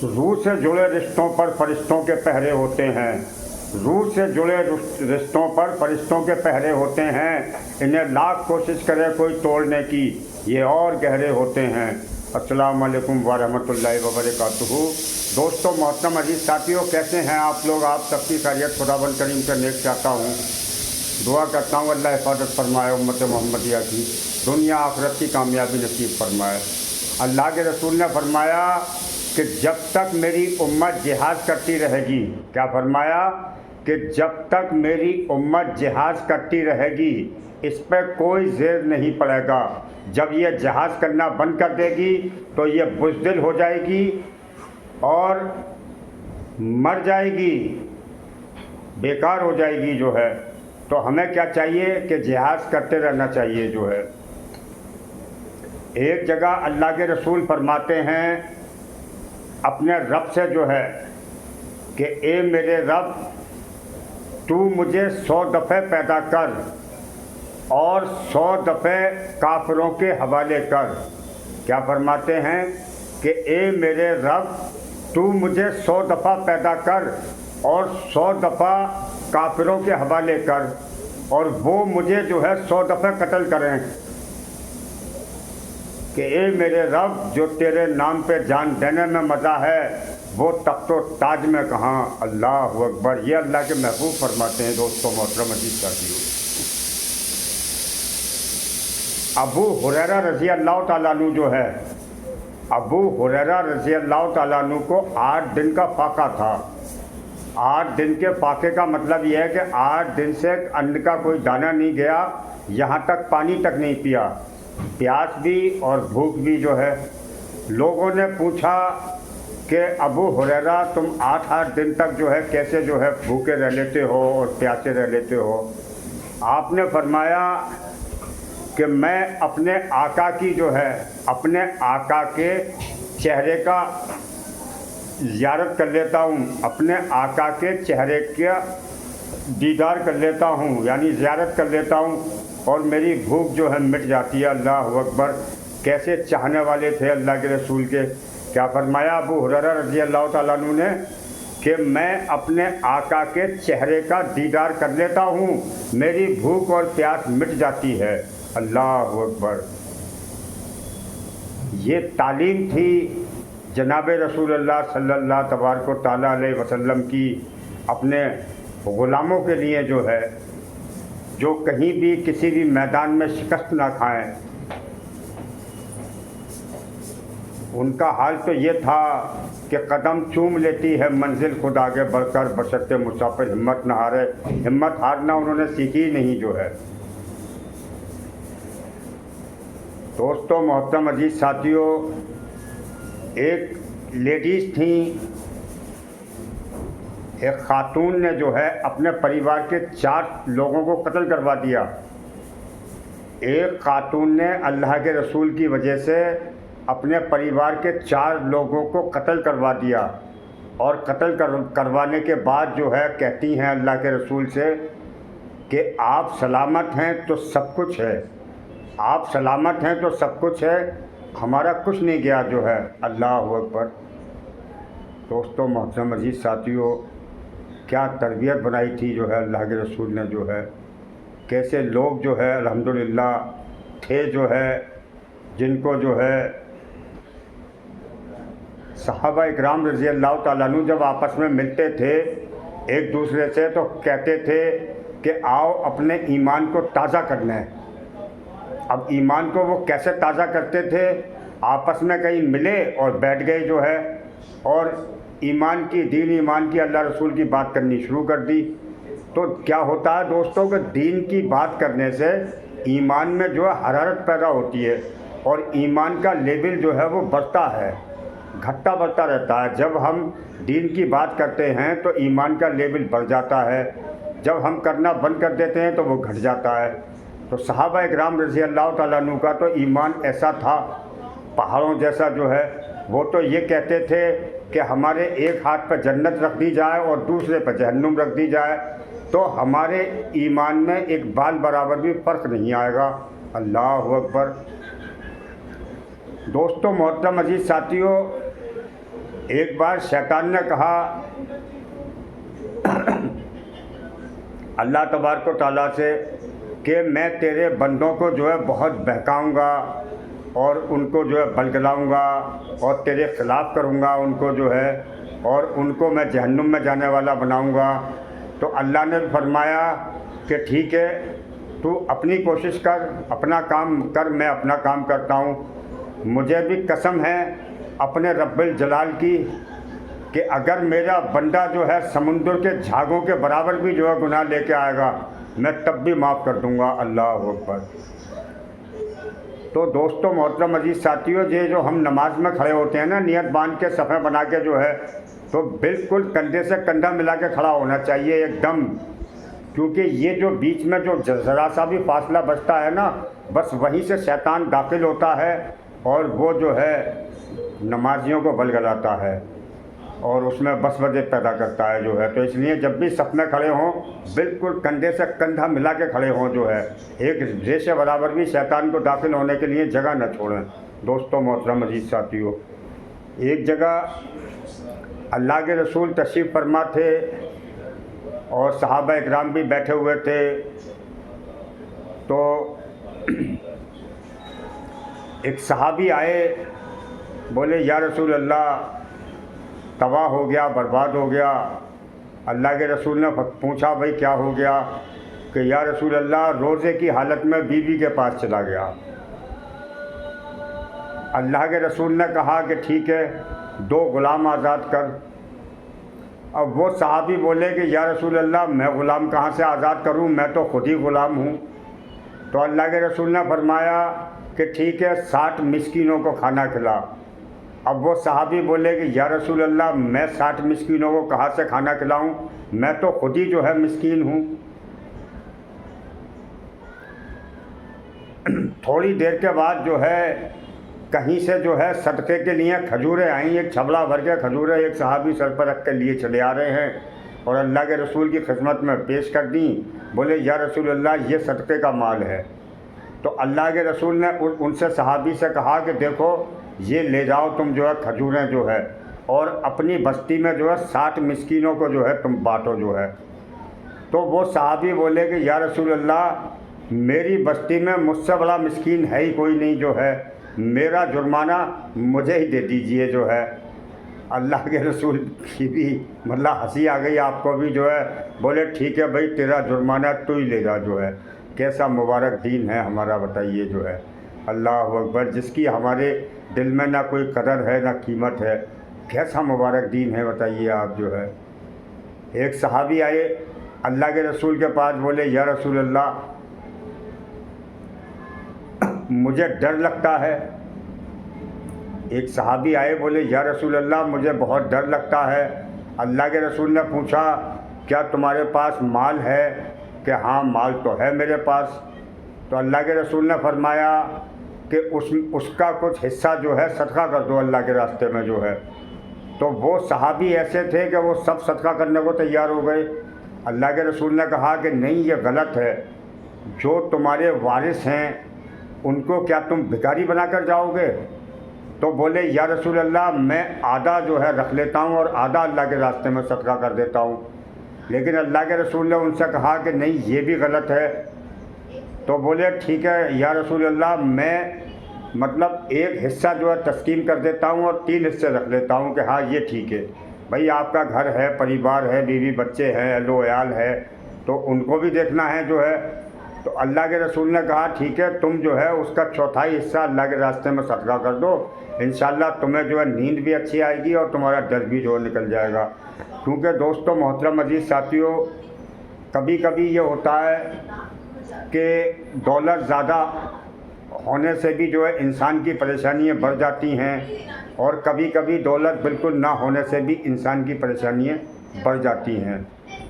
روح سے جڑے رشتوں پر فرشتوں کے پہرے ہوتے ہیں، روح سے جڑے رشتوں پر فرشتوں کے پہرے ہوتے ہیں، انہیں لاکھ کوشش کرے کوئی توڑنے کی یہ اور گہرے ہوتے ہیں۔ السلام علیکم ورحمۃ اللہ وبرکاتہ۔ دوستوں محترم عزیز ساتھیوں، کیسے ہیں آپ لوگ؟ آپ سب کی خیریت خداوند کریم سے نیک چاہتا ہوں، دعا کرتا ہوں اللہ حفاظت فرمائے امت محمدیہ کی، دنیا آخرت کی کامیابی نصیب فرمائے۔ اللہ کے رسول نے فرمایا کہ جب تک میری امت جہاد کرتی رہے گی، کیا فرمایا؟ کہ جب تک میری امت جہاد کرتی رہے گی اس پہ کوئی زیر نہیں پڑے گا۔ جب یہ جہاد کرنا بند کر دے گی تو یہ بزدل ہو جائے گی اور مر جائے گی، بیکار ہو جائے گی جو ہے۔ تو ہمیں کیا چاہیے کہ جہاد کرتے رہنا چاہیے جو ہے۔ ایک جگہ اللہ کے رسول فرماتے ہیں اپنے رب سے جو ہے کہ اے میرے رب، تو مجھے 100 دفعہ پیدا کر اور 100 دفعہ کافروں کے حوالے کر۔ کیا فرماتے ہیں؟ کہ اے میرے رب، تو مجھے 100 دفعہ پیدا کر اور 100 دفعہ کافروں کے حوالے کر، اور وہ مجھے جو ہے 100 دفعہ قتل کریں۔ کہ اے میرے رب، جو تیرے نام پہ جان دینے میں مزہ ہے وہ تخت و تاج میں کہاں۔ اللہ اکبر۔ یہ اللہ کے محبوب فرماتے ہیں دوستوں محترم عزیز ساتھیوں۔ ابو ہریرہ رضی اللہ تعالیٰ عنہ جو ہے، ابو ہریرہ رضی اللہ تعالیٰ عنہ کو 8 دن کا فاقہ تھا۔ 8 دن کے فاقے کا مطلب یہ ہے کہ 8 دن سے ان کا کوئی دانہ نہیں گیا، یہاں تک پانی تک نہیں پیا، پیاس بھی اور بھوک بھی جو ہے۔ لوگوں نے پوچھا کہ ابو ہریرہ تم 8 دن تک جو ہے کیسے جو ہے بھوکے رہ لیتے ہو اور پیاسے رہ لیتے ہو؟ آپ نے فرمایا کہ میں اپنے آقا کی جو ہے، اپنے آقا کے چہرے کا زیارت کر لیتا ہوں، اپنے آقا کے چہرے کا دیدار کر لیتا ہوں، یعنی زیارت کر لیتا ہوں، اور میری بھوک جو ہے مٹ جاتی ہے۔ اللہ اکبر۔ کیسے چاہنے والے تھے اللہ کے رسول کے۔ کیا فرمایا ابو ہریرہ رضی اللہ تعالیٰ عنہ نے کہ میں اپنے آقا کے چہرے کا دیدار کر لیتا ہوں، میری بھوک اور پیاس مٹ جاتی ہے۔ اللہ اکبر۔ یہ تعلیم تھی جناب رسول اللہ صلی اللہ تبارک و تعالیٰ علیہ وسلم کی اپنے غلاموں کے لیے جو ہے، جو کہیں بھی کسی بھی میدان میں شکست نہ کھائیں۔ ان کا حال تو یہ تھا کہ قدم چوم لیتی ہے منزل خود آگے بڑھ کر، بشرط مسافر ہمت نہ ہارے۔ ہمت ہارنا انہوں نے سیکھی نہیں جو ہے۔ دوستوں محترم عزیز ساتھیوں، ایک لیڈیز تھیں، ایک خاتون نے جو ہے اپنے پریوار کے 4 لوگوں کو قتل کروا دیا۔ ایک خاتون نے اللہ کے رسول کی وجہ سے اپنے پریوار کے 4 لوگوں کو قتل کروا دیا، اور قتل کروانے کے بعد جو ہے کہتی ہیں اللہ کے رسول سے کہ آپ سلامت ہیں تو سب کچھ ہے، آپ سلامت ہیں تو سب کچھ ہے، ہمارا کچھ نہیں گیا جو ہے۔ اللہ اکبر۔ دوستوں محترم عزیز ساتھیوں، کیا تربیت بنائی تھی جو ہے اللہ کے رسول نے جو ہے۔ کیسے لوگ جو ہے الحمدللہ تھے جو ہے، جن کو جو ہے صحابہ اکرام رضی اللہ تعالیٰ عنہ جب آپس میں ملتے تھے ایک دوسرے سے تو کہتے تھے کہ آؤ اپنے ایمان کو تازہ کر لیں۔ اب ایمان کو وہ کیسے تازہ کرتے تھے؟ آپس میں کہیں ملے اور بیٹھ گئے جو ہے، اور ایمان کی، دین ایمان کی، اللہ رسول کی بات کرنی شروع کر دی۔ تو کیا ہوتا ہے دوستوں کہ دین کی بات کرنے سے ایمان میں جو ہے حرارت پیدا ہوتی ہے، اور ایمان کا لیول جو ہے وہ بڑھتا ہے، گھٹتا بڑھتا رہتا ہے۔ جب ہم دین کی بات کرتے ہیں تو ایمان کا لیول بڑھ جاتا ہے، جب ہم کرنا بند کر دیتے ہیں تو وہ گھٹ جاتا ہے۔ تو صحابہ اکرام رضی اللہ تعالیٰ عنہ کا تو ایمان ایسا تھا پہاڑوں جیسا جو ہے۔ وہ تو یہ کہتے تھے کہ ہمارے ایک ہاتھ پہ جنت رکھ دی جائے اور دوسرے پہ جہنم رکھ دی جائے تو ہمارے ایمان میں ایک بال برابر بھی فرق نہیں آئے گا۔ اللہ اکبر۔ دوستوں محترم عزیز ساتھیوں، ایک بار شیطان نے کہا اللہ تبارک و تعالیٰ سے کہ میں تیرے بندوں کو جو ہے بہت بہکاؤں گا اور ان کو جو ہے بلگلاؤں گا اور تیرے خلاف کروں گا ان کو جو ہے، اور ان کو میں جہنم میں جانے والا بناؤں گا۔ تو اللہ نے فرمایا کہ ٹھیک ہے، تو اپنی کوشش کر، اپنا کام کر، میں اپنا کام کرتا ہوں۔ مجھے بھی قسم ہے اپنے رب الجلال کی کہ اگر میرا بندہ جو ہے سمندر کے جھاگوں کے برابر بھی جو ہے گناہ لے کے آئے گا، میں تب بھی معاف کر دوں گا۔ اللہ اکبر۔ تو دوستوں محترم عزیز ساتھیوں، یہ جو ہم نماز میں کھڑے ہوتے ہیں نا، نیت باندھ کے صفیں بنا کے جو ہے، تو بالکل کندھے سے کندھا ملا کے کھڑا ہونا چاہیے ایک دم، کیونکہ یہ جو بیچ میں جو ذرا سا بھی فاصلہ بچتا ہے نا، بس وہیں سے شیطان داخل ہوتا ہے اور وہ جو ہے نمازیوں کو بلگلاتا ہے اور اس میں وسوسے پیدا کرتا ہے جو ہے۔ تو اس لیے جب بھی صف میں کھڑے ہوں بالکل کندھے سے کندھا ملا کے کھڑے ہوں جو ہے، ایک ریشے برابر بھی شیطان کو داخل ہونے کے لیے جگہ نہ چھوڑیں۔ دوستوں محترم عزیز ساتھیوں، ایک جگہ اللہ کے رسول تشریف فرما تھے اور صحابہ اکرام بھی بیٹھے ہوئے تھے، تو ایک صحابی آئے، بولے یا رسول اللہ تباہ ہو گیا، برباد ہو گیا۔ اللہ کے رسول نے پوچھا بھائی کیا ہو گیا؟ کہ یا رسول اللہ روزے کی حالت میں بیوی کے پاس چلا گیا۔ اللہ کے رسول نے کہا کہ ٹھیک ہے 2 غلام آزاد کر۔ اب وہ صحابی بولے کہ یا رسول اللہ میں غلام کہاں سے آزاد کروں، میں تو خود ہی غلام ہوں۔ تو اللہ کے رسول نے فرمایا کہ ٹھیک ہے 60 مسکینوں کو کھانا کھلا۔ اب وہ صحابی بولے کہ یا رسول اللہ میں 60 مسکینوں کو کہاں سے کھانا کھلاؤں، میں تو خود ہی جو ہے مسکین ہوں۔ تھوڑی دیر کے بعد جو ہے کہیں سے جو ہے صدقے کے لیے کھجوریں آئیں، ایک چھبلا بھر کے کھجوریں ایک صحابی سر پر رکھ کے لیے چلے آ رہے ہیں اور اللہ کے رسول کی خدمت میں پیش کر دیں۔ بولے یا رسول اللہ یہ صدقے کا مال ہے۔ تو اللہ کے رسول نے ان سے صحابی سے کہا کہ دیکھو یہ لے جاؤ تم جو ہے کھجوریں جو ہے، اور اپنی بستی میں جو ہے 60 مسکینوں کو جو ہے تم بانٹو جو ہے۔ تو وہ صحابی بولے کہ یا رسول اللہ میری بستی میں مجھ سے بڑا مسکین ہے ہی کوئی نہیں جو ہے، میرا جرمانہ مجھے ہی دے دیجئے جو ہے۔ اللہ کے رسول کی بھی مطلب ہنسی آ گئی، آپ کو بھی جو ہے، بولے ٹھیک ہے بھائی تیرا جرمانہ تو ہی لے جا جو ہے۔ کیسا مبارک دین ہے ہمارا بتائیے جو ہے۔ اللہ اکبر، جس کی ہمارے دل میں نہ کوئی قدر ہے نہ قیمت ہے، کیسا مبارک دین ہے بتائیے آپ جو ہے۔ ایک صحابی آئے اللہ کے رسول کے پاس، بولے یا رسول اللہ مجھے ڈر لگتا ہے۔ ایک صحابی آئے بولے یا رسول اللہ مجھے بہت ڈر لگتا ہے۔ اللہ کے رسول نے پوچھا کیا تمہارے پاس مال ہے؟ کہ ہاں مال تو ہے میرے پاس۔ تو اللہ کے رسول نے فرمایا کہ اس کا کچھ حصہ جو ہے صدقہ کر دو اللہ کے راستے میں جو ہے۔ تو وہ صحابی ایسے تھے کہ وہ سب صدقہ کرنے کو تیار ہو گئے۔ اللہ کے رسول نے کہا کہ نہیں یہ غلط ہے، جو تمہارے وارث ہیں ان کو کیا تم بھکاری بنا کر جاؤ گے؟ تو بولے یا رسول اللہ میں آدھا جو ہے رکھ لیتا ہوں اور آدھا اللہ کے راستے میں صدقہ کر دیتا ہوں۔ لیکن اللہ کے رسول نے ان سے کہا کہ نہیں یہ بھی غلط ہے۔ تو بولے ٹھیک ہے یا رسول اللہ میں مطلب ایک حصہ جو ہے تسلیم کر دیتا ہوں اور 3 حصے رکھ لیتا ہوں کہ ہاں یہ ٹھیک ہے۔ بھائی آپ کا گھر ہے، پریوار ہے، بیوی بچے ہیں، اہل و عیال ہے، تو ان کو بھی دیکھنا ہے جو ہے۔ تو اللہ کے رسول نے کہا ٹھیک ہے تم جو ہے اس کا 1/4 حصہ اللہ کے راستے میں صدقہ کر دو، انشاءاللہ تمہیں جو ہے نیند بھی اچھی آئے گی اور تمہارا ڈر بھی جو ہے نکل جائے گا۔ کیونکہ دوستوں محترم عزیز ساتھیوں، کبھی کبھی یہ ہوتا ہے کہ دولت زیادہ ہونے سے بھی جو ہے انسان کی پریشانیاں بڑھ جاتی ہیں، اور کبھی کبھی دولت بالکل نہ ہونے سے بھی انسان کی پریشانیاں بڑھ جاتی ہیں۔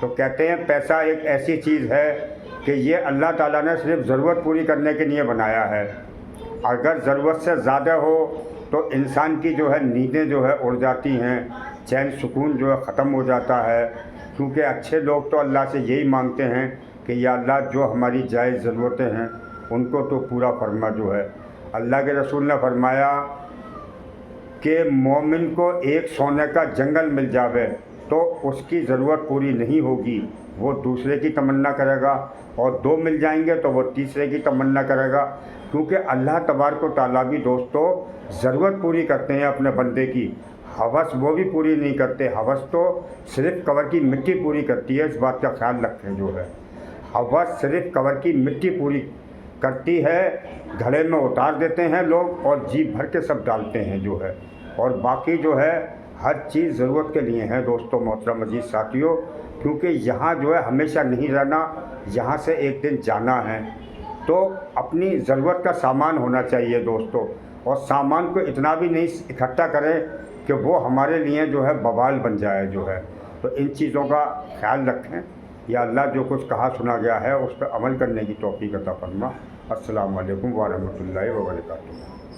تو کہتے ہیں پیسہ ایک ایسی چیز ہے کہ یہ اللہ تعالیٰ نے صرف ضرورت پوری کرنے کے لیے بنایا ہے۔ اگر ضرورت سے زیادہ ہو تو انسان کی جو ہے نیندیں جو ہے اڑ جاتی ہیں، چین سکون جو ہے ختم ہو جاتا ہے۔ کیونکہ اچھے لوگ تو اللہ سے یہی مانگتے ہیں کہ یا اللہ جو ہماری جائز ضرورتیں ہیں ان کو تو پورا فرما جو ہے۔ اللہ کے رسول نے فرمایا کہ مومن کو ایک سونے کا جنگل مل جاوے تو اس کی ضرورت پوری نہیں ہوگی، وہ دوسرے کی تمنا کرے گا، اور دو مل جائیں گے تو وہ تیسرے کی تمنا کرے گا، کیونکہ اللہ تبارک و تعالیٰ بھی دوستو ضرورت پوری کرتے ہیں اپنے بندے کی، ہوس وہ بھی پوری نہیں کرتے۔ ہوس تو صرف قبر کی مٹی پوری کرتی ہے، اس بات کا خیال رکھیں جو ہے، ہوس صرف قبر کی مٹی پوری کرتی ہے، گھڑے میں اتار دیتے ہیں لوگ اور جی بھر کے سب ڈالتے ہیں جو ہے، اور باقی جو ہے ہر چیز ضرورت کے لیے ہے دوستو محترم عزیز ساتھیوں، کیونکہ یہاں جو ہے ہمیشہ نہیں رہنا، یہاں سے ایک دن جانا ہے، تو اپنی ضرورت کا سامان ہونا چاہیے دوستو، اور سامان کو اتنا بھی نہیں اکٹھا کریں کہ وہ ہمارے لیے جو ہے بوال بن جائے جو ہے، تو ان چیزوں کا خیال رکھیں۔ یا اللہ جو کچھ کہا سنا گیا ہے اس پر عمل کرنے کی توفیق عطا فرما۔ السلام علیکم ورحمۃ اللہ وبرکاتہ۔